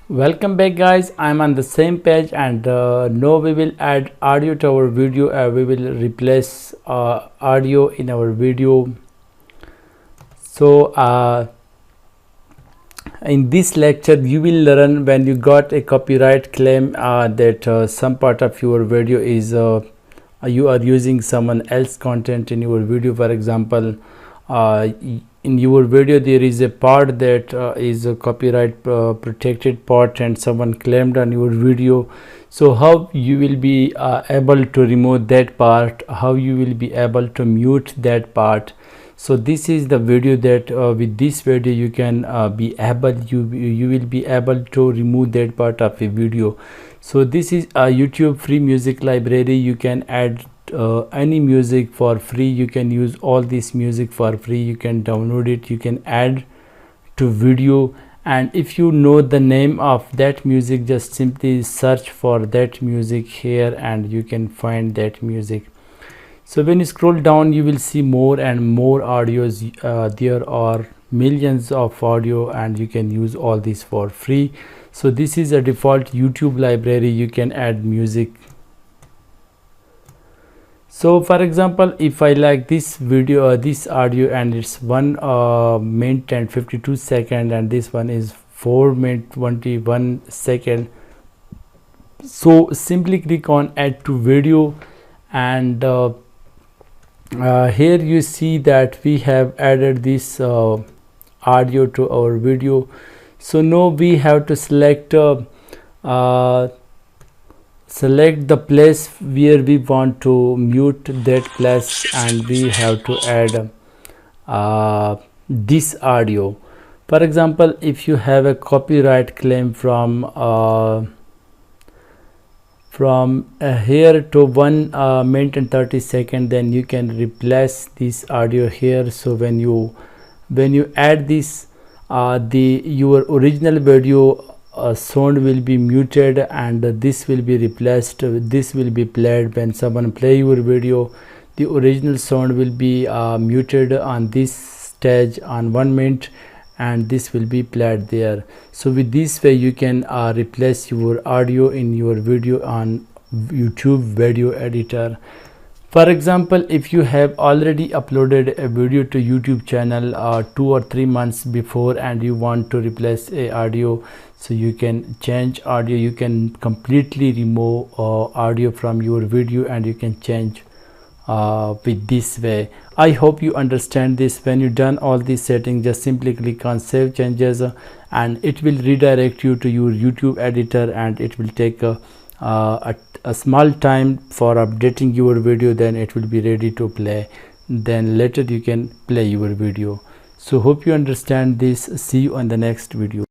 Welcome back guys, I'm on the same page and now we will add audio to our video. We will replace audio in our video. So in this lecture you will learn when you got a copyright claim that some part of your video is you are using someone else content in your video. For example, in your video there is a part that is a copyright protected part and someone claimed on your video. So how you will be able to remove that part, how you will be able to mute that part. So this is the video that with this video you can be able you will be able to remove that part of a video. So this is a YouTube free music library. You can add any music for free. You can use all this music for free. You can download it, you can add to video, and if you know the name of that music, just simply search for that music here and you can find that music. So when you scroll down you will see more and more audios. There are millions of audio and you can use all this for free. So this is a default YouTube library. You can add music. So for example, if I like this video, this audio, and it's 1 minute and 52 second, and this one is 4 minute 21 second. So simply click on add to video, and here you see that we have added this audio to our video. So now we have to select select the place where we want to mute that place, and we have to add this audio. For example, if you have a copyright claim from here to 1 minute and 30 seconds, then you can replace this audio here. So when you add this your original video sound will be muted and this will be replaced. This will be played when someone play your video. The original sound will be muted on this stage on 1 minute, and this will be played there. So with this way you can replace your audio in your video on YouTube video editor. For example, if you have already uploaded a video to YouTube channel 2 or 3 months before and you want to replace a audio, so you can change audio. You can completely remove audio from your video and you can change with this way. I hope you understand this. When you done all these settings, just simply click on save changes and it will redirect you to your YouTube editor, and it will take a small time for updating your video. Then it will be ready to play. Then later you can play your video. So hope you understand this. See you on the next video.